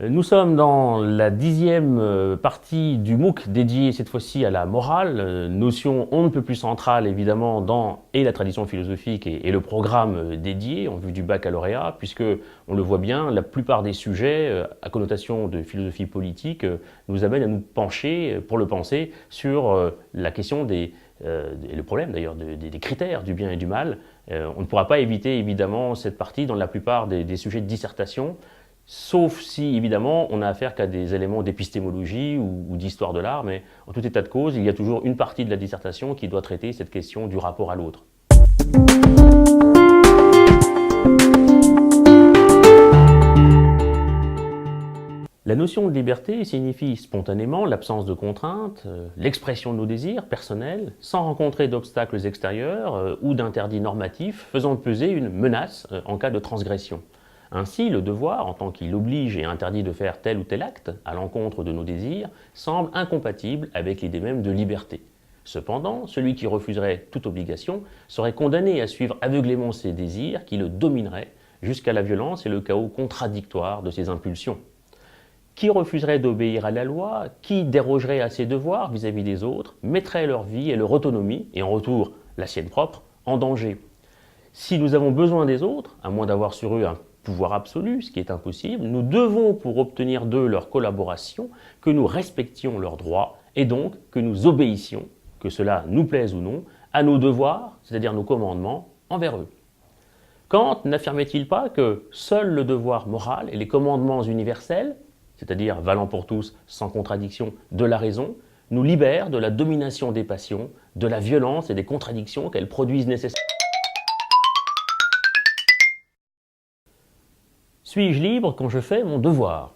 Nous sommes dans la 10e partie du MOOC dédié cette fois-ci à la morale, notion on ne peut plus centrale évidemment dans la tradition philosophique et le programme dédié en vue du baccalauréat, puisque on le voit bien, la plupart des sujets à connotation de philosophie politique nous amènent à nous pencher, pour le penser, sur la question et le problème d'ailleurs des critères du bien et du mal. On ne pourra pas éviter évidemment cette partie dans la plupart des sujets de dissertation, sauf si, évidemment, on n'a affaire qu'à des éléments d'épistémologie ou d'histoire de l'art, mais en tout état de cause, il y a toujours une partie de la dissertation qui doit traiter cette question du rapport à l'autre. La notion de liberté signifie spontanément l'absence de contraintes, l'expression de nos désirs personnels, sans rencontrer d'obstacles extérieurs ou d'interdits normatifs faisant peser une menace en cas de transgression. Ainsi, le devoir, en tant qu'il oblige et interdit de faire tel ou tel acte à l'encontre de nos désirs, semble incompatible avec l'idée même de liberté. Cependant, celui qui refuserait toute obligation serait condamné à suivre aveuglément ses désirs qui le domineraient jusqu'à la violence et le chaos contradictoire de ses impulsions. Qui refuserait d'obéir à la loi, qui dérogerait à ses devoirs vis-à-vis des autres, mettrait leur vie et leur autonomie, et en retour la sienne propre, en danger. Si nous avons besoin des autres, à moins d'avoir sur eux un pouvoir absolu, ce qui est impossible, nous devons, pour obtenir d'eux leur collaboration, que nous respections leurs droits et donc que nous obéissions, que cela nous plaise ou non, à nos devoirs, c'est-à-dire nos commandements, envers eux. Kant n'affirmait-il pas que seul le devoir moral et les commandements universels, c'est-à-dire valant pour tous, sans contradiction, de la raison, nous libèrent de la domination des passions, de la violence et des contradictions qu'elles produisent nécessairement? Suis-je libre quand je fais mon devoir?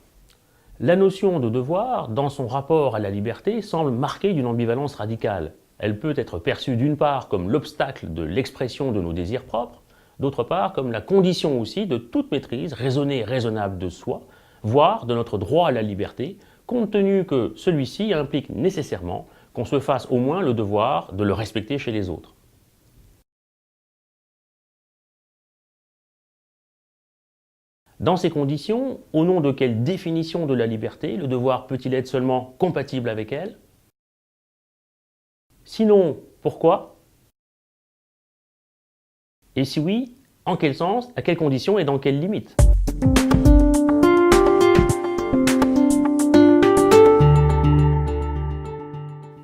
La notion de devoir, dans son rapport à la liberté, semble marquée d'une ambivalence radicale. Elle peut être perçue d'une part comme l'obstacle de l'expression de nos désirs propres, d'autre part comme la condition aussi de toute maîtrise raisonnée et raisonnable de soi, voire de notre droit à la liberté, compte tenu que celui-ci implique nécessairement qu'on se fasse au moins le devoir de le respecter chez les autres. Dans ces conditions, au nom de quelle définition de la liberté le devoir peut-il être seulement compatible avec elle? Sinon, pourquoi? Et si oui, en quel sens, à quelles conditions et dans quelles limites?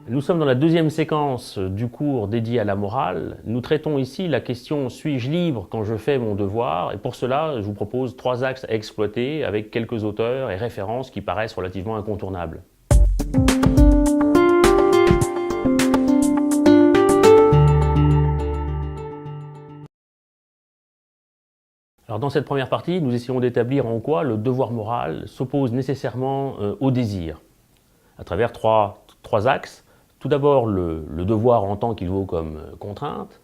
Nous sommes dans la deuxième séquence du cours dédié à la morale. Nous traitons ici la question « Suis-je libre quand je fais mon devoir ?» Et pour cela, je vous propose 3 axes à exploiter avec quelques auteurs et références qui paraissent relativement incontournables. Alors dans cette première partie, nous essayons d'établir en quoi le devoir moral s'oppose nécessairement au désir, à travers trois axes. Tout d'abord, le devoir en tant qu'il vaut comme contrainte.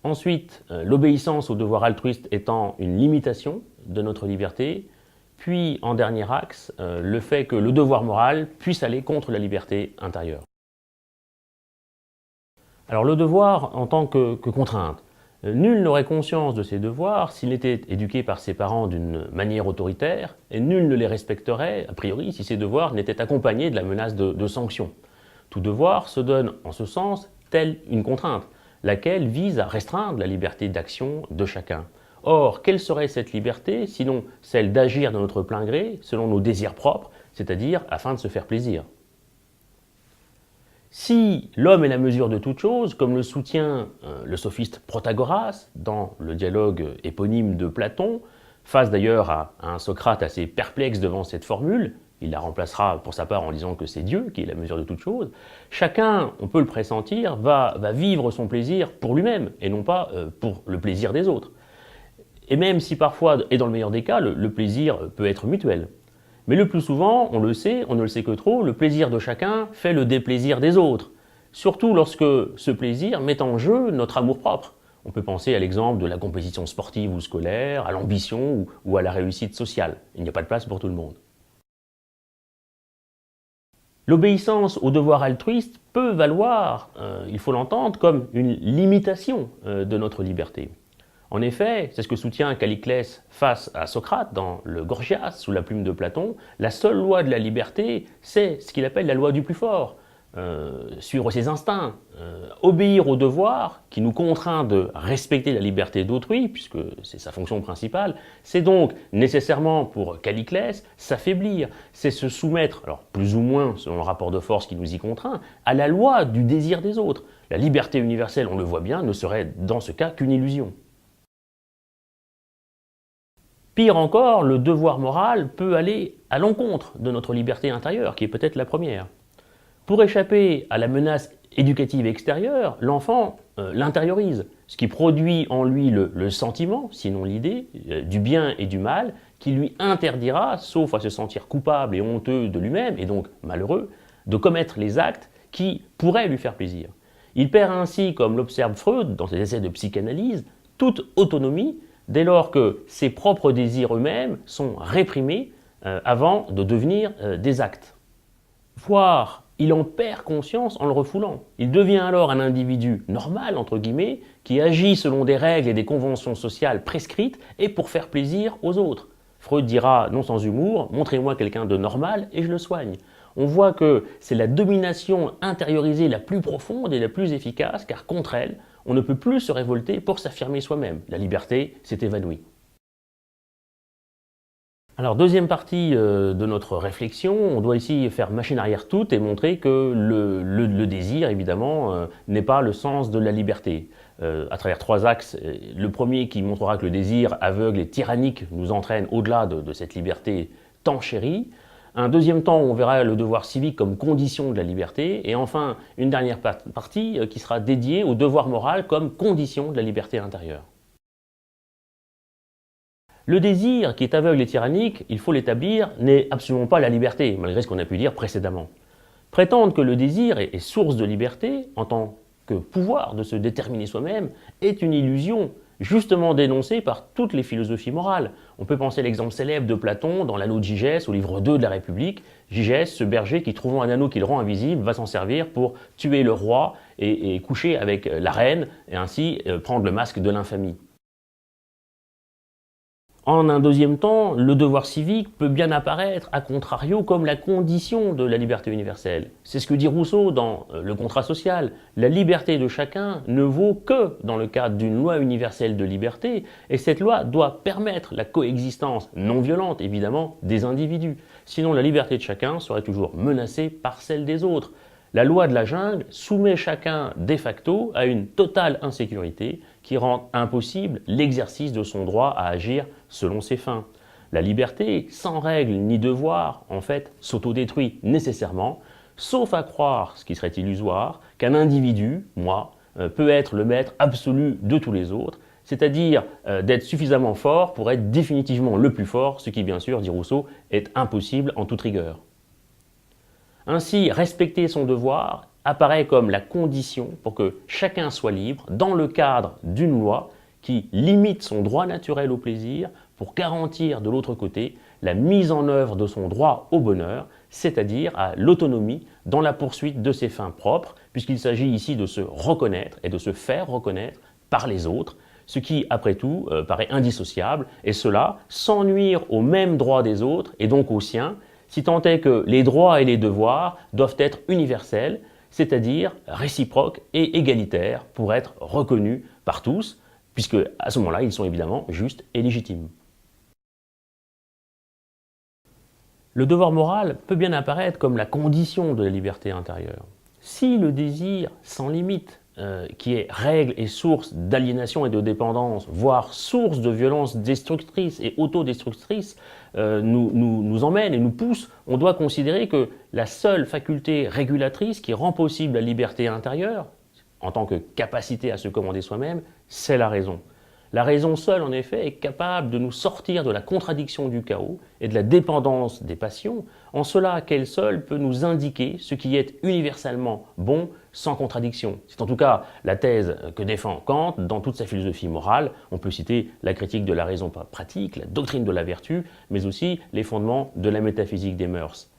Ensuite, l'obéissance au devoir altruiste étant une limitation de notre liberté. Puis, en dernier axe, le fait que le devoir moral puisse aller contre la liberté intérieure. Alors, le devoir en tant que contrainte. Nul n'aurait conscience de ses devoirs s'il était éduqué par ses parents d'une manière autoritaire, et nul ne les respecterait, a priori, si ces devoirs n'étaient accompagnés de la menace de sanctions. Tout devoir se donne en ce sens telle une contrainte, laquelle vise à restreindre la liberté d'action de chacun. Or, quelle serait cette liberté, sinon celle d'agir de notre plein gré, selon nos désirs propres, c'est-à-dire afin de se faire plaisir? Si l'homme est la mesure de toute chose, comme le soutient le sophiste Protagoras dans le dialogue éponyme de Platon, face d'ailleurs à un Socrate assez perplexe devant cette formule, il la remplacera pour sa part en disant que c'est Dieu qui est la mesure de toute chose, chacun, on peut le pressentir, va vivre son plaisir pour lui-même et non pas pour le plaisir des autres. Et même si parfois, et dans le meilleur des cas, le plaisir peut être mutuel. Mais le plus souvent, on le sait, on ne le sait que trop, le plaisir de chacun fait le déplaisir des autres. Surtout lorsque ce plaisir met en jeu notre amour-propre. On peut penser à l'exemple de la compétition sportive ou scolaire, à l'ambition ou à la réussite sociale. Il n'y a pas de place pour tout le monde. L'obéissance au devoir altruiste peut valoir, il faut l'entendre, comme une limitation de notre liberté. En effet, c'est ce que soutient Calliclès face à Socrate dans le Gorgias, sous la plume de Platon, la seule loi de la liberté, c'est ce qu'il appelle la loi du plus fort. Suivre ses instincts, obéir au devoir qui nous contraint de respecter la liberté d'autrui, puisque c'est sa fonction principale, c'est donc nécessairement pour Calliclès s'affaiblir, c'est se soumettre, alors plus ou moins selon le rapport de force qui nous y contraint, à la loi du désir des autres. La liberté universelle, on le voit bien, ne serait dans ce cas qu'une illusion. Pire encore, le devoir moral peut aller à l'encontre de notre liberté intérieure, qui est peut-être la première. Pour échapper à la menace éducative extérieure, l'enfant l'intériorise, ce qui produit en lui le sentiment, sinon l'idée, du bien et du mal, qui lui interdira, sauf à se sentir coupable et honteux de lui-même, et donc malheureux, de commettre les actes qui pourraient lui faire plaisir. Il perd ainsi, comme l'observe Freud dans ses essais de psychanalyse, toute autonomie, dès lors que ses propres désirs eux-mêmes sont réprimés avant de devenir des actes. Voire, il en perd conscience en le refoulant. Il devient alors un individu normal, entre guillemets, qui agit selon des règles et des conventions sociales prescrites et pour faire plaisir aux autres. Freud dira, non sans humour, « Montrez-moi quelqu'un de normal et je le soigne ». On voit que c'est la domination intériorisée la plus profonde et la plus efficace, car contre elle, on ne peut plus se révolter pour s'affirmer soi-même. La liberté s'est évanouie. Alors, deuxième partie de notre réflexion, on doit ici faire machine arrière toute et montrer que le désir, évidemment, n'est pas le sens de la liberté. À travers trois axes, le premier qui montrera que le désir aveugle et tyrannique nous entraîne au-delà de cette liberté tant chérie. Un deuxième temps, on verra le devoir civique comme condition de la liberté. Et enfin, une dernière partie qui sera dédiée au devoir moral comme condition de la liberté intérieure. Le désir, qui est aveugle et tyrannique, il faut l'établir, n'est absolument pas la liberté, malgré ce qu'on a pu dire précédemment. Prétendre que le désir est source de liberté, en tant que pouvoir de se déterminer soi-même, est une illusion, justement dénoncée par toutes les philosophies morales. On peut penser à l'exemple célèbre de Platon dans l'anneau de Gygès, au livre 2 de la République. Gygès, ce berger qui, trouvant un anneau qui le rend invisible, va s'en servir pour tuer le roi et coucher avec la reine, et ainsi prendre le masque de l'infamie. En un deuxième temps, le devoir civique peut bien apparaître, à contrario, comme la condition de la liberté universelle. C'est ce que dit Rousseau dans le contrat social. La liberté de chacun ne vaut que dans le cadre d'une loi universelle de liberté, et cette loi doit permettre la coexistence non violente, évidemment, des individus. Sinon, la liberté de chacun serait toujours menacée par celle des autres. La loi de la jungle soumet chacun de facto à une totale insécurité qui rend impossible l'exercice de son droit à agir selon ses fins. La liberté, sans règles ni devoir, en fait, s'autodétruit nécessairement, sauf à croire, ce qui serait illusoire, qu'un individu, moi, peut être le maître absolu de tous les autres, c'est-à-dire d'être suffisamment fort pour être définitivement le plus fort, ce qui, bien sûr, dit Rousseau, est impossible en toute rigueur. Ainsi, respecter son devoir apparaît comme la condition pour que chacun soit libre dans le cadre d'une loi qui limite son droit naturel au plaisir pour garantir de l'autre côté la mise en œuvre de son droit au bonheur, c'est-à-dire à l'autonomie dans la poursuite de ses fins propres, puisqu'il s'agit ici de se reconnaître et de se faire reconnaître par les autres, ce qui, après tout, paraît indissociable, et cela sans nuire aux mêmes droits des autres et donc aux siens, si tant est que les droits et les devoirs doivent être universels, c'est-à-dire réciproques et égalitaires pour être reconnus par tous, puisque à ce moment-là, ils sont évidemment justes et légitimes. Le devoir moral peut bien apparaître comme la condition de la liberté intérieure. Si le désir sans limite, qui est règle et source d'aliénation et de dépendance, voire source de violence destructrice et autodestructrice, nous emmène et nous pousse, on doit considérer que la seule faculté régulatrice qui rend possible la liberté intérieure, en tant que capacité à se commander soi-même, c'est la raison. La raison seule, en effet, est capable de nous sortir de la contradiction du chaos et de la dépendance des passions, en cela qu'elle seule peut nous indiquer ce qui est universellement bon sans contradiction. C'est en tout cas la thèse que défend Kant dans toute sa philosophie morale. On peut citer la critique de la raison pratique, la doctrine de la vertu, mais aussi les fondements de la métaphysique des mœurs.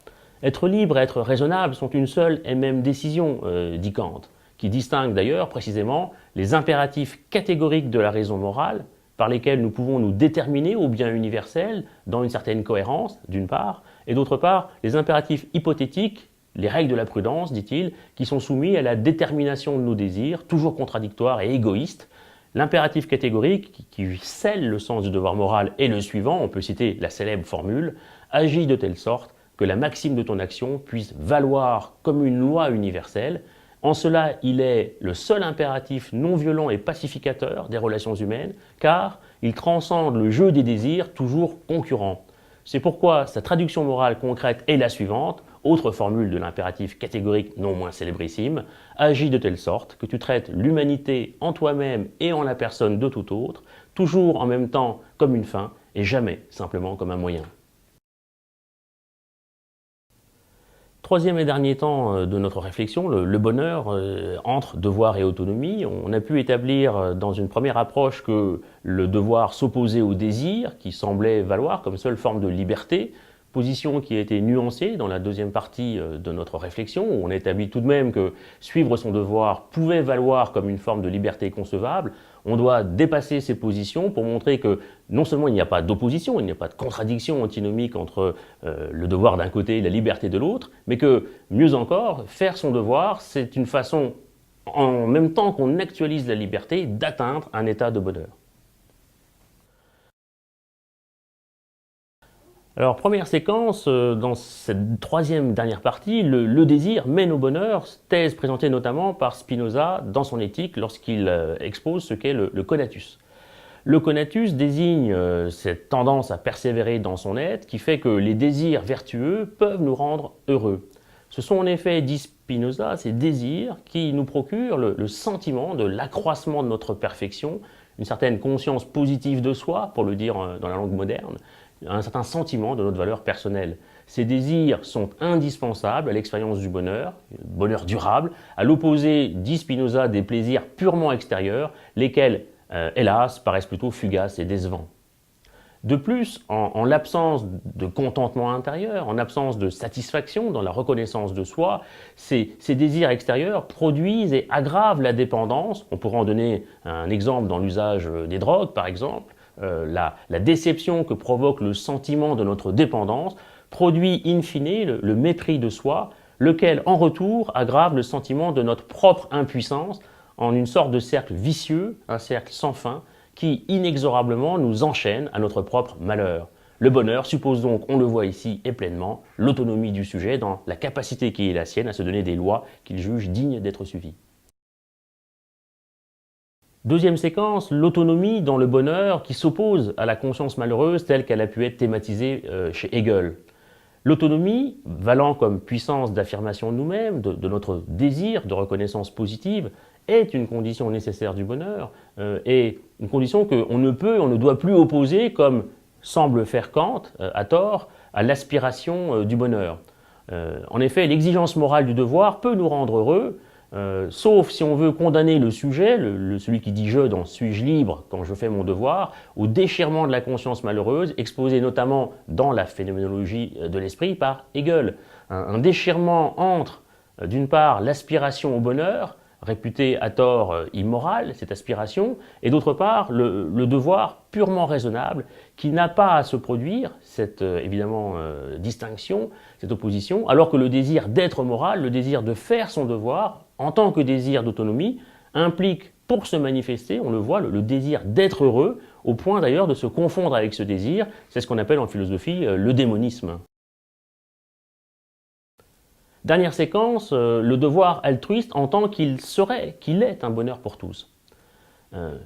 Être libre et être raisonnable sont une seule et même décision, dit Kant, qui distingue d'ailleurs précisément les impératifs catégoriques de la raison morale, par lesquels nous pouvons nous déterminer au bien universel dans une certaine cohérence, d'une part, et d'autre part, les impératifs hypothétiques, les règles de la prudence, dit-il, qui sont soumis à la détermination de nos désirs, toujours contradictoires et égoïstes. L'impératif catégorique, qui scelle le sens du devoir moral, est le suivant, on peut citer la célèbre formule « Agis de telle sorte que la maxime de ton action puisse valoir comme une loi universelle ». En cela, il est le seul impératif non violent et pacificateur des relations humaines, car il transcende le jeu des désirs toujours concurrents. C'est pourquoi sa traduction morale concrète est la suivante, autre formule de l'impératif catégorique non moins célébrissime, agis de telle sorte que tu traites l'humanité en toi-même et en la personne de tout autre, toujours en même temps comme une fin et jamais simplement comme un moyen. Troisième et dernier temps de notre réflexion, le bonheur entre devoir et autonomie. On a pu établir dans une première approche que le devoir s'opposait au désir, qui semblait valoir comme seule forme de liberté, position qui a été nuancée dans la deuxième partie de notre réflexion, où on établit tout de même que suivre son devoir pouvait valoir comme une forme de liberté concevable. On doit dépasser ces positions pour montrer que non seulement il n'y a pas d'opposition, il n'y a pas de contradiction antinomique entre le devoir d'un côté et la liberté de l'autre, mais que, mieux encore, faire son devoir, c'est une façon, en même temps qu'on actualise la liberté, d'atteindre un état de bonheur. Alors, première séquence, dans cette troisième dernière partie, le désir mène au bonheur, thèse présentée notamment par Spinoza dans son éthique lorsqu'il expose ce qu'est le conatus. Le conatus désigne cette tendance à persévérer dans son être qui fait que les désirs vertueux peuvent nous rendre heureux. Ce sont en effet, dit Spinoza, ces désirs qui nous procurent le sentiment de l'accroissement de notre perfection, une certaine conscience positive de soi, pour le dire dans la langue moderne, un certain sentiment de notre valeur personnelle. Ces désirs sont indispensables à l'expérience du bonheur durable, à l'opposé, dit Spinoza, des plaisirs purement extérieurs, lesquels, hélas, paraissent plutôt fugaces et décevants. De plus, en l'absence de contentement intérieur, en l'absence de satisfaction dans la reconnaissance de soi, ces désirs extérieurs produisent et aggravent la dépendance. On pourrait en donner un exemple dans l'usage des drogues, par exemple. La déception que provoque le sentiment de notre dépendance produit in fine le mépris de soi, lequel en retour aggrave le sentiment de notre propre impuissance en une sorte de cercle vicieux, un cercle sans fin, qui inexorablement nous enchaîne à notre propre malheur. Le bonheur suppose donc, on le voit ici et pleinement, l'autonomie du sujet dans la capacité qui est la sienne à se donner des lois qu'il juge dignes d'être suivies. Deuxième séquence, l'autonomie dans le bonheur qui s'oppose à la conscience malheureuse telle qu'elle a pu être thématisée chez Hegel. L'autonomie, valant comme puissance d'affirmation de nous-mêmes, de notre désir de reconnaissance positive, est une condition nécessaire du bonheur et une condition qu'on ne peut, on ne doit plus opposer, comme semble faire Kant, à tort, à l'aspiration du bonheur. En effet, l'exigence morale du devoir peut nous rendre heureux, sauf si on veut condamner le sujet, celui qui dit « je » dans « suis-je libre quand je fais mon devoir », au déchirement de la conscience malheureuse, exposé notamment dans la phénoménologie de l'esprit par Hegel. Un déchirement entre, d'une part, l'aspiration au bonheur, réputée à tort immorale, cette aspiration, et d'autre part, le devoir purement raisonnable, qui n'a pas à se produire, cette évidemment distinction, cette opposition, alors que le désir d'être moral, le désir de faire son devoir, en tant que désir d'autonomie, implique pour se manifester, on le voit, le désir d'être heureux, au point d'ailleurs de se confondre avec ce désir, c'est ce qu'on appelle en philosophie le démonisme. Dernière séquence, le devoir altruiste en tant qu'il est un bonheur pour tous.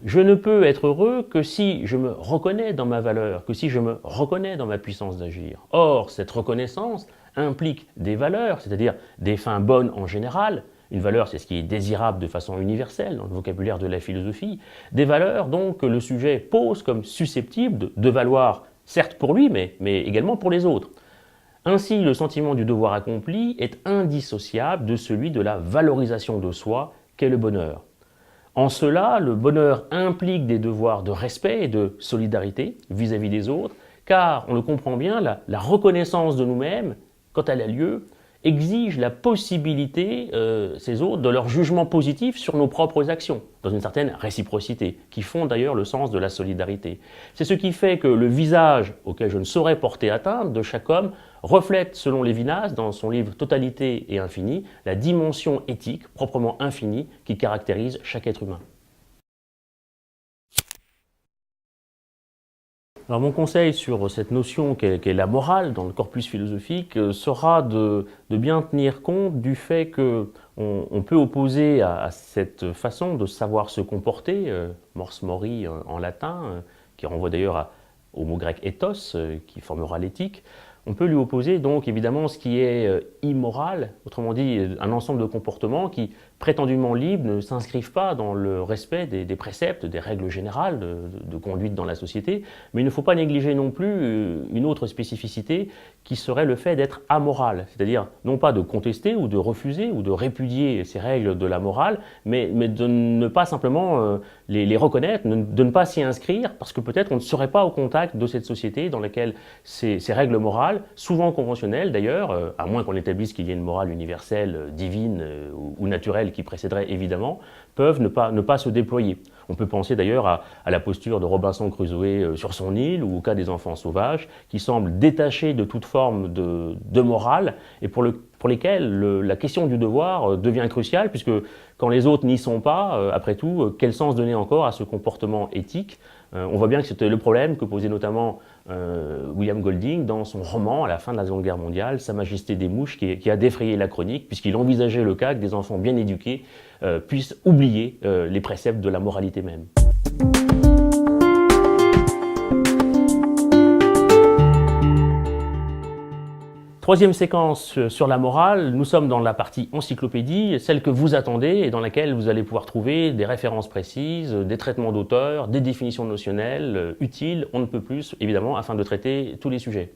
Je ne peux être heureux que si je me reconnais dans ma valeur, que si je me reconnais dans ma puissance d'agir. Or, cette reconnaissance implique des valeurs, c'est-à-dire des fins bonnes en général. Une valeur, c'est ce qui est désirable de façon universelle dans le vocabulaire de la philosophie. Des valeurs donc que le sujet pose comme susceptibles de valoir, certes pour lui, mais également pour les autres. Ainsi, le sentiment du devoir accompli est indissociable de celui de la valorisation de soi qu'est le bonheur. En cela, le bonheur implique des devoirs de respect et de solidarité vis-à-vis des autres, car, on le comprend bien, la reconnaissance de nous-mêmes, quand elle a lieu, exigent la possibilité, ces autres, de leur jugement positif sur nos propres actions, dans une certaine réciprocité, qui font d'ailleurs le sens de la solidarité. C'est ce qui fait que le visage auquel je ne saurais porter atteinte de chaque homme reflète, selon Lévinas, dans son livre Totalité et Infini, la dimension éthique proprement infinie qui caractérise chaque être humain. Alors mon conseil sur cette notion qu'est la morale dans le corpus philosophique sera de bien tenir compte du fait qu'on peut opposer à cette façon de savoir se comporter, mors mori en latin, qui renvoie d'ailleurs au mot grec ethos, qui formera l'éthique. On peut lui opposer donc évidemment ce qui est immoral, autrement dit un ensemble de comportements qui, prétendument libres, ne s'inscrivent pas dans le respect des préceptes, des règles générales de conduite dans la société, mais il ne faut pas négliger non plus une autre spécificité qui serait le fait d'être amoral, c'est-à-dire non pas de contester ou de refuser ou de répudier ces règles de la morale, mais de ne pas simplement les reconnaître, de ne pas s'y inscrire, parce que peut-être on ne serait pas au contact de cette société dans laquelle ces règles morales, souvent conventionnelles d'ailleurs, à moins qu'on établisse qu'il y ait une morale universelle, divine ou naturelle qui précéderait évidemment, peuvent ne pas se déployer. On peut penser d'ailleurs à la posture de Robinson Crusoe sur son île ou au cas des enfants sauvages qui semblent détachés de toute forme de morale et pour lesquels la question du devoir devient cruciale puisque quand les autres n'y sont pas, après tout, quel sens donner encore à ce comportement éthique? On voit bien que c'était le problème que posait notamment William Golding dans son roman à la fin de la Seconde Guerre mondiale, Sa Majesté des Mouches, qui a défrayé la chronique puisqu'il envisageait le cas que des enfants bien éduqués puissent oublier les préceptes de la moralité même. Troisième séquence sur la morale, nous sommes dans la partie encyclopédie, celle que vous attendez et dans laquelle vous allez pouvoir trouver des références précises, des traitements d'auteurs, des définitions notionnelles utiles, on ne peut plus, évidemment, afin de traiter tous les sujets.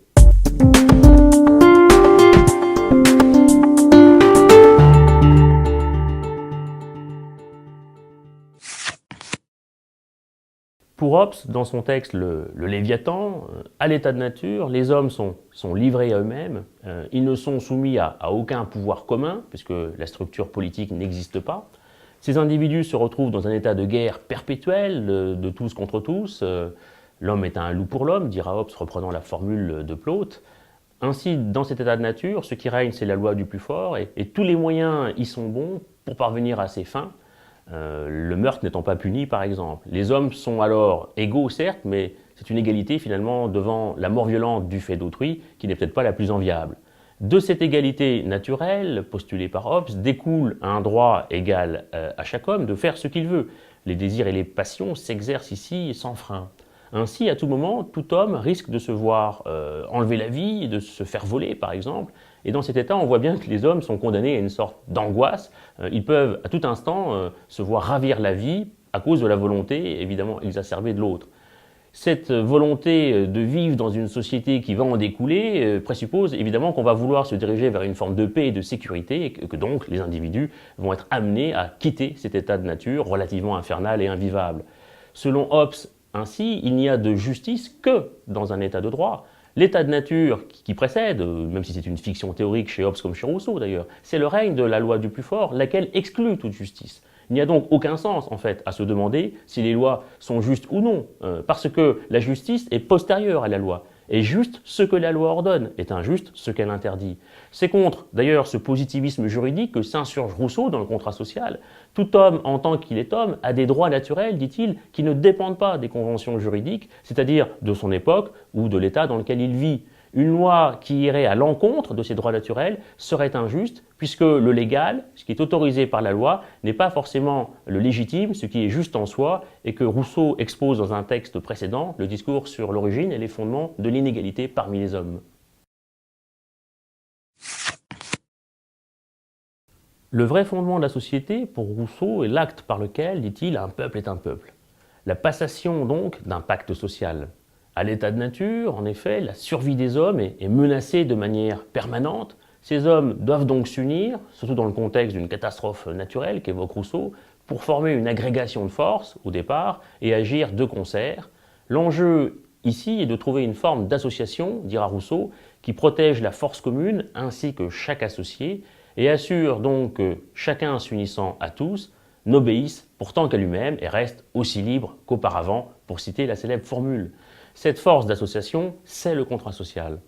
Pour Hobbes, dans son texte le Léviathan, à l'état de nature, les hommes sont livrés à eux-mêmes, ils ne sont soumis à aucun pouvoir commun, puisque la structure politique n'existe pas. Ces individus se retrouvent dans un état de guerre perpétuelle, de tous contre tous. L'homme est un loup pour l'homme, dira Hobbes, reprenant la formule de Plaute. Ainsi, dans cet état de nature, ce qui règne, c'est la loi du plus fort, et tous les moyens y sont bons pour parvenir à ses fins. Le meurtre n'étant pas puni, par exemple. Les hommes sont alors égaux, certes, mais c'est une égalité finalement devant la mort violente du fait d'autrui qui n'est peut-être pas la plus enviable. De cette égalité naturelle, postulée par Hobbes, découle un droit égal à chaque homme de faire ce qu'il veut. Les désirs et les passions s'exercent ici sans frein. Ainsi, à tout moment, tout homme risque de se voir enlever la vie, de se faire voler, par exemple. Et dans cet état, on voit bien que les hommes sont condamnés à une sorte d'angoisse. Ils peuvent, à tout instant, se voir ravir la vie à cause de la volonté, évidemment, exacerbée de l'autre. Cette volonté de vivre dans une société qui va en découler présuppose évidemment qu'on va vouloir se diriger vers une forme de paix et de sécurité et que donc les individus vont être amenés à quitter cet état de nature relativement infernal et invivable. Selon Hobbes, ainsi, il n'y a de justice que dans un état de droit. L'état de nature qui précède, même si c'est une fiction théorique chez Hobbes comme chez Rousseau d'ailleurs, c'est le règne de la loi du plus fort, laquelle exclut toute justice. Il n'y a donc aucun sens, en fait, à se demander si les lois sont justes ou non, parce que la justice est postérieure à la loi. Et juste ce que la loi ordonne est injuste ce qu'elle interdit. C'est contre, d'ailleurs, ce positivisme juridique que s'insurge Rousseau dans le contrat social. Tout homme, en tant qu'il est homme, a des droits naturels, dit-il, qui ne dépendent pas des conventions juridiques, c'est-à-dire de son époque ou de l'état dans lequel il vit. Une loi qui irait à l'encontre de ces droits naturels serait injuste, puisque le légal, ce qui est autorisé par la loi, n'est pas forcément le légitime, ce qui est juste en soi, et que Rousseau expose dans un texte précédent, le discours sur l'origine et les fondements de l'inégalité parmi les hommes. Le vrai fondement de la société, pour Rousseau, est l'acte par lequel, dit-il, un peuple est un peuple. La passation, donc, d'un pacte social. À l'état de nature, en effet, la survie des hommes est menacée de manière permanente. Ces hommes doivent donc s'unir, surtout dans le contexte d'une catastrophe naturelle qu'évoque Rousseau, pour former une agrégation de forces au départ et agir de concert. L'enjeu ici est de trouver une forme d'association, dira Rousseau, qui protège la force commune ainsi que chaque associé et assure donc que chacun s'unissant à tous n'obéisse pourtant qu'à lui-même et reste aussi libre qu'auparavant, pour citer la célèbre formule. Cette force d'association, c'est le contrat social.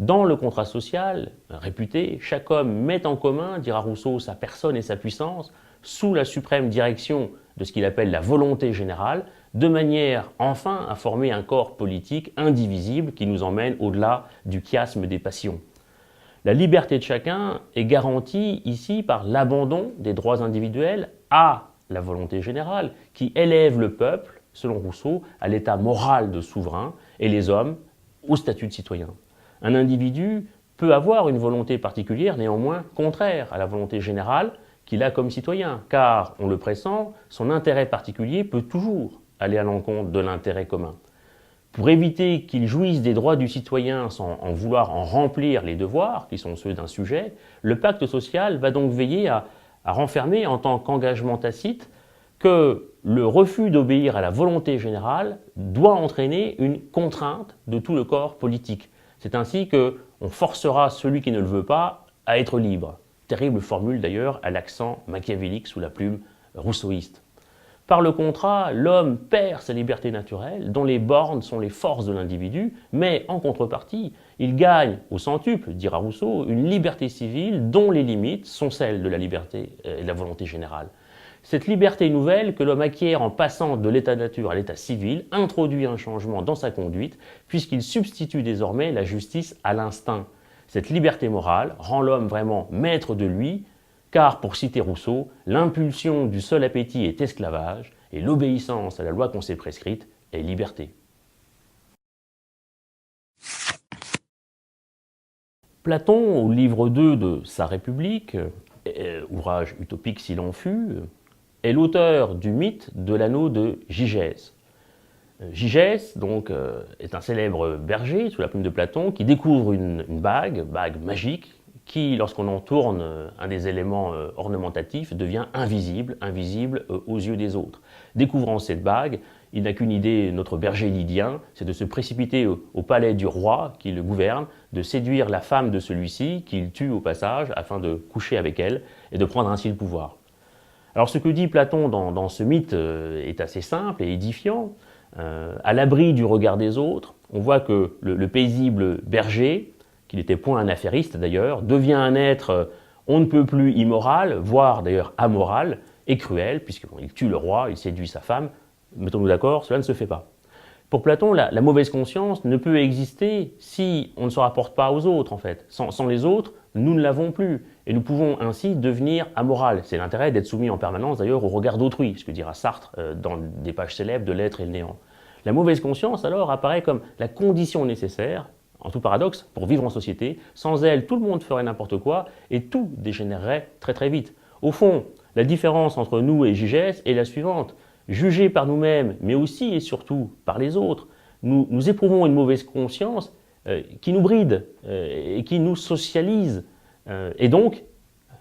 Dans le contrat social, réputé, chaque homme met en commun, dira Rousseau, sa personne et sa puissance, sous la suprême direction de ce qu'il appelle la volonté générale, de manière enfin à former un corps politique indivisible qui nous emmène au-delà du chiasme des passions. La liberté de chacun est garantie ici par l'abandon des droits individuels à la volonté générale, qui élève le peuple, selon Rousseau, à l'état moral de souverain et les hommes au statut de citoyen. Un individu peut avoir une volonté particulière, néanmoins contraire à la volonté générale qu'il a comme citoyen, car, on le pressent, son intérêt particulier peut toujours aller à l'encontre de l'intérêt commun. Pour éviter qu'il jouisse des droits du citoyen sans en vouloir en remplir les devoirs, qui sont ceux d'un sujet, le pacte social va donc veiller à renfermer en tant qu'engagement tacite que le refus d'obéir à la volonté générale doit entraîner une contrainte de tout le corps politique. C'est ainsi qu'on forcera celui qui ne le veut pas à être libre. Terrible formule d'ailleurs à l'accent machiavélique sous la plume rousseauiste. Par le contrat, l'homme perd sa liberté naturelle, dont les bornes sont les forces de l'individu, mais en contrepartie, il gagne au centuple, dira Rousseau, une liberté civile dont les limites sont celles de la liberté et de la volonté générale. Cette liberté nouvelle que l'homme acquiert en passant de l'état de nature à l'état civil introduit un changement dans sa conduite, puisqu'il substitue désormais la justice à l'instinct. Cette liberté morale rend l'homme vraiment maître de lui, car, pour citer Rousseau, l'impulsion du seul appétit est esclavage, et l'obéissance à la loi qu'on s'est prescrite est liberté. Platon, au livre 2 de Sa République, ouvrage utopique s'il en fut, est l'auteur du mythe de l'anneau de Gygès. Gygès, donc, est un célèbre berger, sous la plume de Platon, qui découvre une bague magique, qui, lorsqu'on en tourne un des éléments ornementatifs, devient invisible aux yeux des autres. Découvrant cette bague, il n'a qu'une idée, notre berger lydien, c'est de se précipiter au palais du roi qui le gouverne, de séduire la femme de celui-ci, qu'il tue au passage, afin de coucher avec elle et de prendre ainsi le pouvoir. Alors ce que dit Platon dans ce mythe est assez simple et édifiant. À l'abri du regard des autres, on voit que le paisible berger, qu'il n'était point un affairiste d'ailleurs, devient un être on ne peut plus immoral, voire d'ailleurs amoral et cruel, puisqu'il tue le roi, il séduit sa femme. Mettons-nous d'accord, cela ne se fait pas. Pour Platon, la mauvaise conscience ne peut exister si on ne se rapporte pas aux autres, en fait. Sans les autres, nous ne l'avons plus. Et nous pouvons ainsi devenir amoral. C'est l'intérêt d'être soumis en permanence, d'ailleurs, au regard d'autrui, ce que dira Sartre dans des pages célèbres de L'être et le néant. La mauvaise conscience, alors, apparaît comme la condition nécessaire, en tout paradoxe, pour vivre en société. Sans elle, tout le monde ferait n'importe quoi et tout dégénérerait très très vite. Au fond, la différence entre nous et Gygès est la suivante. Jugés par nous-mêmes, mais aussi et surtout par les autres, nous éprouvons une mauvaise conscience qui nous bride et qui nous socialise. Et donc,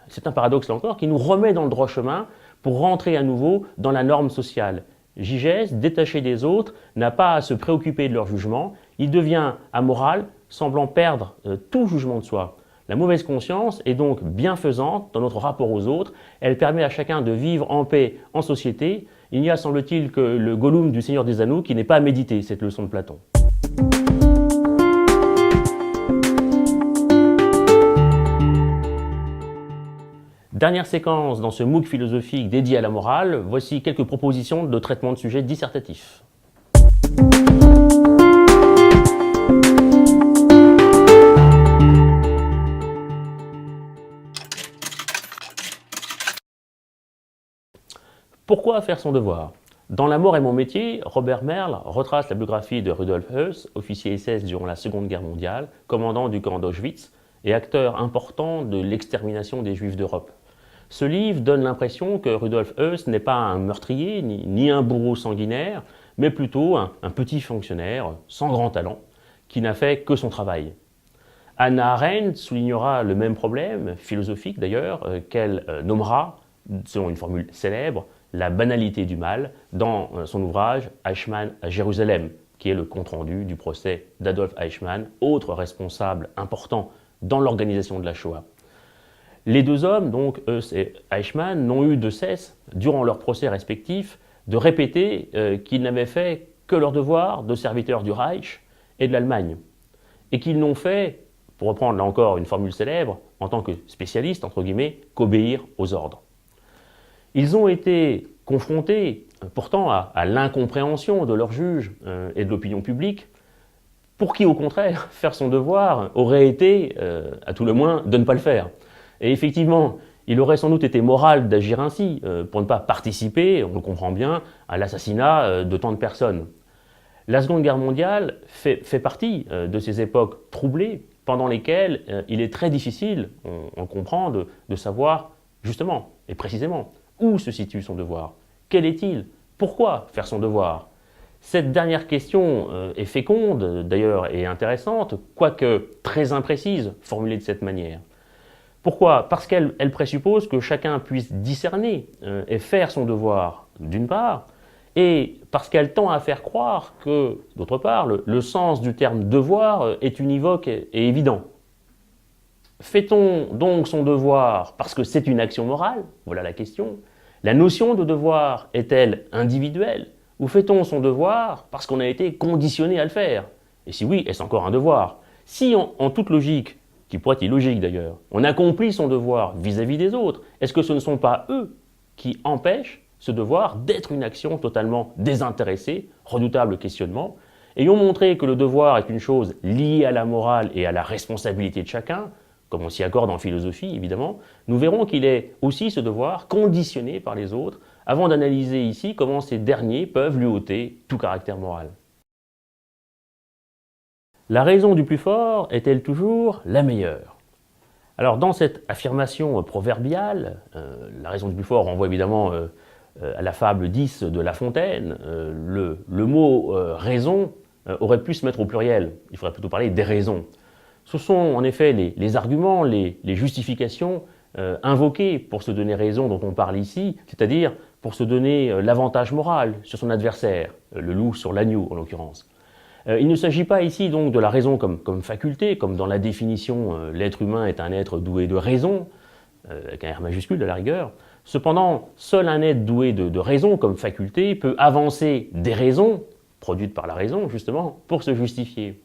c'est un paradoxe là encore, qui nous remet dans le droit chemin pour rentrer à nouveau dans la norme sociale. Gygès, détaché des autres, n'a pas à se préoccuper de leur jugement, il devient amoral, semblant perdre tout jugement de soi. La mauvaise conscience est donc bienfaisante dans notre rapport aux autres, elle permet à chacun de vivre en paix en société. Il n'y a, semble-t-il, que le Gollum du Seigneur des Anneaux qui n'est pas à méditer cette leçon de Platon. Dernière séquence dans ce MOOC philosophique dédié à la morale, voici quelques propositions de traitement de sujets dissertatifs. Pourquoi faire son devoir? Dans La mort est mon métier, Robert Merle retrace la biographie de Rudolf Höss, officier SS durant la Seconde Guerre mondiale, commandant du camp d'Auschwitz et acteur important de l'extermination des Juifs d'Europe. Ce livre donne l'impression que Rudolf Höss n'est pas un meurtrier ni un bourreau sanguinaire, mais plutôt un petit fonctionnaire sans grand talent qui n'a fait que son travail. Hannah Arendt soulignera le même problème, philosophique d'ailleurs, qu'elle nommera, selon une formule célèbre, la banalité du mal, dans son ouvrage Eichmann à Jérusalem, qui est le compte-rendu du procès d'Adolf Eichmann, autre responsable important dans l'organisation de la Shoah. Les deux hommes, donc Heuss et Eichmann, n'ont eu de cesse, durant leurs procès respectifs, de répéter qu'ils n'avaient fait que leur devoir de serviteurs du Reich et de l'Allemagne, et qu'ils n'ont fait, pour reprendre là encore une formule célèbre, en tant que spécialistes, entre guillemets, qu'obéir aux ordres. Ils ont été confrontés pourtant à l'incompréhension de leurs juges et de l'opinion publique, pour qui au contraire, faire son devoir aurait été, à tout le moins, de ne pas le faire. Et effectivement, il aurait sans doute été moral d'agir ainsi, pour ne pas participer, on le comprend bien, à l'assassinat de tant de personnes. La Seconde Guerre mondiale fait partie de ces époques troublées, pendant lesquelles il est très difficile, on le comprend, de savoir justement et précisément où se situe son devoir. Quel est-il? Pourquoi faire son devoir? Cette dernière question est féconde, d'ailleurs, et intéressante, quoique très imprécise, formulée de cette manière. Pourquoi? Parce qu'elle présuppose que chacun puisse discerner et faire son devoir, d'une part, et parce qu'elle tend à faire croire que, d'autre part, le sens du terme devoir est univoque et évident. Fait-on donc son devoir parce que c'est une action morale? Voilà la question. La notion de devoir est-elle individuelle? Ou fait-on son devoir parce qu'on a été conditionné à le faire? Et si oui, est-ce encore un devoir? Si en toute logique, qui pourrait être illogique d'ailleurs, on accomplit son devoir vis-à-vis des autres, est-ce que ce ne sont pas eux qui empêchent ce devoir d'être une action totalement désintéressée, redoutable questionnement, ayant montré que le devoir est une chose liée à la morale et à la responsabilité de chacun, comme on s'y accorde en philosophie évidemment, nous verrons qu'il est aussi ce devoir conditionné par les autres, avant d'analyser ici comment ces derniers peuvent lui ôter tout caractère moral. La raison du plus fort est-elle toujours la meilleure? Alors dans cette affirmation proverbiale, la raison du plus fort renvoie évidemment à la fable 10 de La Fontaine, le mot raison aurait pu se mettre au pluriel, il faudrait plutôt parler des raisons. Ce sont en effet les arguments, les justifications invoquées pour se donner raison dont on parle ici, c'est-à-dire pour se donner l'avantage moral sur son adversaire, le loup sur l'agneau en l'occurrence. Il ne s'agit pas ici donc de la raison comme faculté, comme dans la définition l'être humain est un être doué de raison, avec un R majuscule à la rigueur. Cependant, seul un être doué de raison comme faculté peut avancer des raisons, produites par la raison justement, pour se justifier.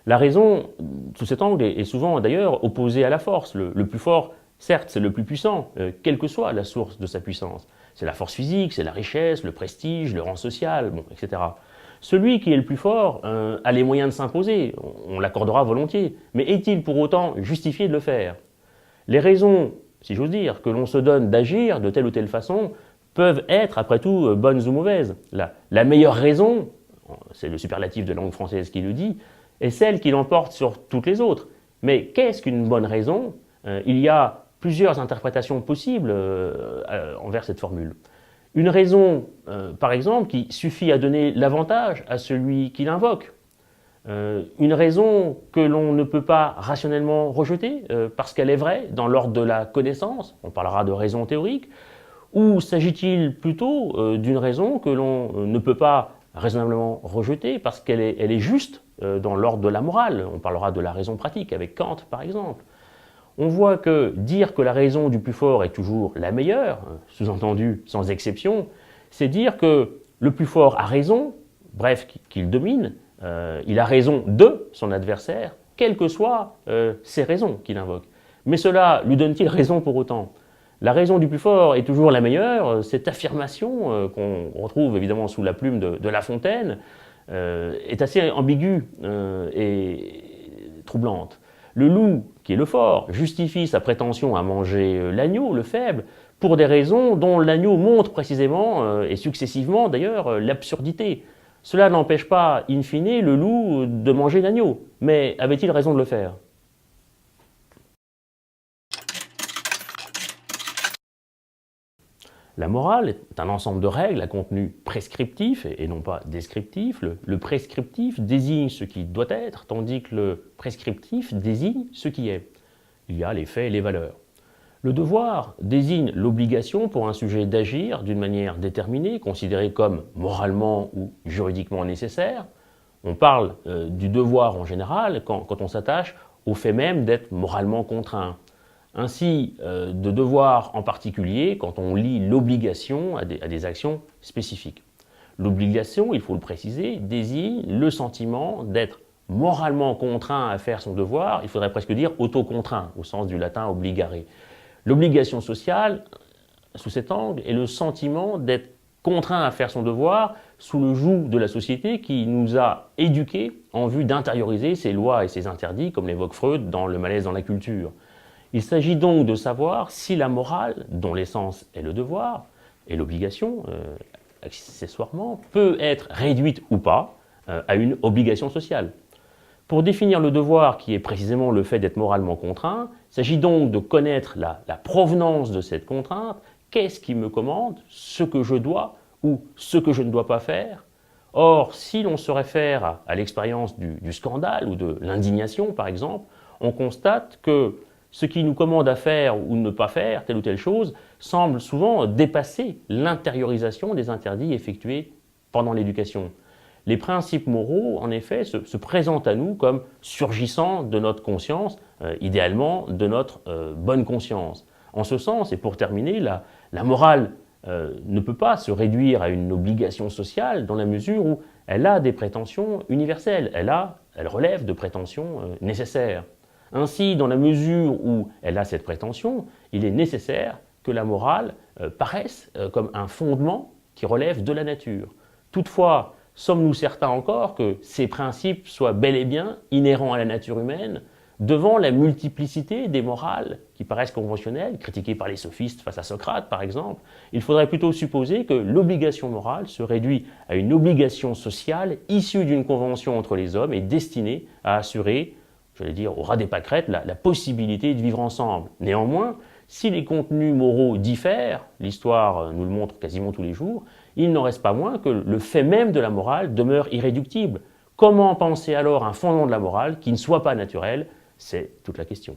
La raison, sous cet angle, est souvent d'ailleurs opposée à la force. Le plus fort, certes, c'est le plus puissant, quelle que soit la source de sa puissance. C'est la force physique, c'est la richesse, le prestige, le rang social, bon, etc. Celui qui est le plus fort a les moyens de s'imposer, on l'accordera volontiers, mais est-il pour autant justifié de le faire? Les raisons, si j'ose dire, que l'on se donne d'agir de telle ou telle façon peuvent être, après tout, bonnes ou mauvaises. La meilleure raison, c'est le superlatif de la langue française qui le dit, est celle qui l'emporte sur toutes les autres. Mais qu'est-ce qu'une bonne raison? Il y a plusieurs interprétations possibles envers cette formule. Une raison, par exemple, qui suffit à donner l'avantage à celui qui l'invoque. Une raison que l'on ne peut pas rationnellement rejeter parce qu'elle est vraie dans l'ordre de la connaissance, on parlera de raison théorique, ou s'agit-il plutôt d'une raison que l'on ne peut pas raisonnablement rejeter parce qu'elle est juste dans l'ordre de la morale, on parlera de la raison pratique avec Kant par exemple. On voit que dire que la raison du plus fort est toujours la meilleure, sous-entendu sans exception, c'est dire que le plus fort a raison, bref, qu'il domine, il a raison de son adversaire, quelles que soient ses raisons qu'il invoque. Mais cela lui donne-t-il raison pour autant? La raison du plus fort est toujours la meilleure, cette affirmation qu'on retrouve évidemment sous la plume de La Fontaine est assez ambiguë et troublante. Le loup, qui est le fort, justifie sa prétention à manger l'agneau, le faible, pour des raisons dont l'agneau montre précisément et successivement d'ailleurs l'absurdité. Cela n'empêche pas, in fine, le loup de manger l'agneau, mais avait-il raison de le faire? La morale est un ensemble de règles à contenu prescriptif et non pas descriptif. Le prescriptif désigne ce qui doit être, tandis que le prescriptif désigne ce qui est. Il y a les faits et les valeurs. Le devoir désigne l'obligation pour un sujet d'agir d'une manière déterminée, considérée comme moralement ou juridiquement nécessaire. On parle du devoir en général quand on s'attache au fait même d'être moralement contraint. Ainsi, de devoir en particulier quand on lie l'obligation à des actions spécifiques. L'obligation, il faut le préciser, désigne le sentiment d'être moralement contraint à faire son devoir, il faudrait presque dire autocontraint, au sens du latin obligare. L'obligation sociale, sous cet angle, est le sentiment d'être contraint à faire son devoir sous le joug de la société qui nous a éduqués en vue d'intérioriser ses lois et ses interdits, comme l'évoque Freud dans Le malaise dans la culture. Il s'agit donc de savoir si la morale, dont l'essence est le devoir, et l'obligation, accessoirement, peut être réduite ou pas à une obligation sociale. Pour définir le devoir, qui est précisément le fait d'être moralement contraint, il s'agit donc de connaître la provenance de cette contrainte. Qu'est-ce qui me commande, ce que je dois ou ce que je ne dois pas faire? Or, si l'on se réfère à l'expérience du scandale ou de l'indignation, par exemple, on constate que ce qui nous commande à faire ou ne pas faire telle ou telle chose semble souvent dépasser l'intériorisation des interdits effectués pendant l'éducation. Les principes moraux, en effet, se présentent à nous comme surgissant de notre conscience, idéalement de notre bonne conscience. En ce sens, et pour terminer, la morale ne peut pas se réduire à une obligation sociale dans la mesure où elle a des prétentions universelles, elle relève de prétentions nécessaires. Ainsi, dans la mesure où elle a cette prétention, il est nécessaire que la morale paraisse comme un fondement qui relève de la nature. Toutefois, sommes-nous certains encore que ces principes soient bel et bien inhérents à la nature humaine, devant la multiplicité des morales qui paraissent conventionnelles, critiquées par les sophistes face à Socrate par exemple? Il faudrait plutôt supposer que l'obligation morale se réduit à une obligation sociale issue d'une convention entre les hommes et destinée à assurer, j'allais dire au ras des pâquerettes, la possibilité de vivre ensemble. Néanmoins, si les contenus moraux diffèrent, l'histoire nous le montre quasiment tous les jours, il n'en reste pas moins que le fait même de la morale demeure irréductible. Comment penser alors un fondement de la morale qui ne soit pas naturel? C'est toute la question.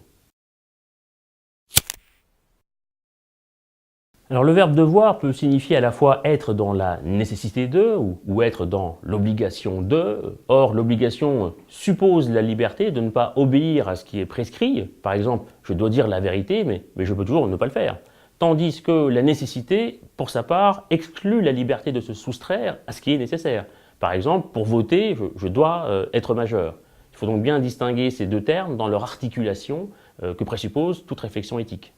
Alors le verbe devoir peut signifier à la fois être dans la nécessité de ou être dans l'obligation de. Or, l'obligation suppose la liberté de ne pas obéir à ce qui est prescrit. Par exemple, je dois dire la vérité, mais je peux toujours ne pas le faire. Tandis que la nécessité, pour sa part, exclut la liberté de se soustraire à ce qui est nécessaire. Par exemple, pour voter, je dois être majeur. Il faut donc bien distinguer ces deux termes dans leur articulation que présuppose toute réflexion éthique.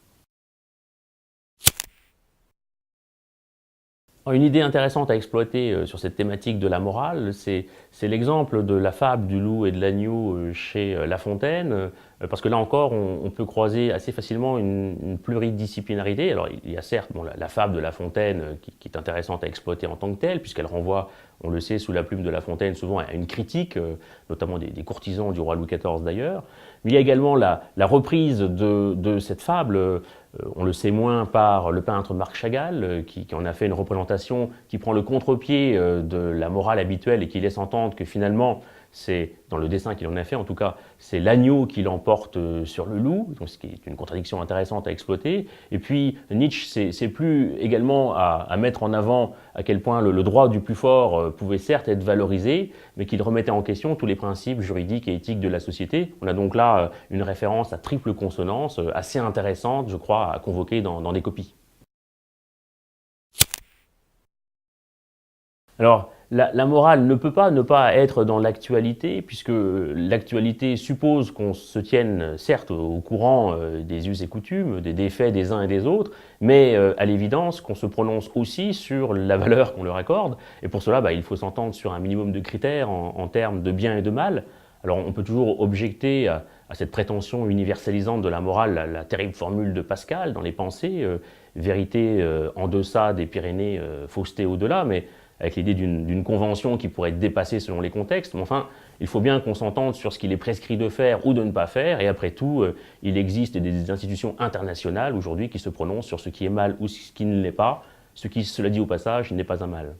Une idée intéressante à exploiter sur cette thématique de la morale, c'est l'exemple de la fable du loup et de l'agneau chez La Fontaine, parce que là encore, on peut croiser assez facilement une pluridisciplinarité. Alors il y a certes la fable de La Fontaine qui est intéressante à exploiter en tant que telle, puisqu'elle renvoie, on le sait, sous la plume de La Fontaine, souvent à une critique, notamment des courtisans du roi Louis XIV d'ailleurs. Mais il y a également la reprise de cette fable, on le sait moins par le peintre Marc Chagall, qui en a fait une représentation qui prend le contre-pied de la morale habituelle et qui laisse entendre que finalement, c'est, dans le dessin qu'il en a fait en tout cas, c'est l'agneau qui l'emporte sur le loup, donc ce qui est une contradiction intéressante à exploiter. Et puis Nietzsche c'est plus également à mettre en avant à quel point le droit du plus fort pouvait certes être valorisé, mais qu'il remettait en question tous les principes juridiques et éthiques de la société. On a donc là une référence à triple consonance assez intéressante, je crois, à convoquer dans des copies. Alors, la morale ne peut pas ne pas être dans l'actualité, puisque l'actualité suppose qu'on se tienne certes au courant des us et coutumes, des défaits des uns et des autres, mais à l'évidence qu'on se prononce aussi sur la valeur qu'on leur accorde, et pour cela il faut s'entendre sur un minimum de critères en termes de bien et de mal. Alors on peut toujours objecter à cette prétention universalisante de la morale, la terrible formule de Pascal dans les Pensées, vérité en deçà des Pyrénées, fausseté au-delà, mais avec l'idée d'une convention qui pourrait être dépassée selon les contextes. Mais enfin, il faut bien qu'on s'entende sur ce qu'il est prescrit de faire ou de ne pas faire, et après tout, il existe des institutions internationales aujourd'hui qui se prononcent sur ce qui est mal ou ce qui ne l'est pas, ce qui, cela dit au passage, n'est pas un mal.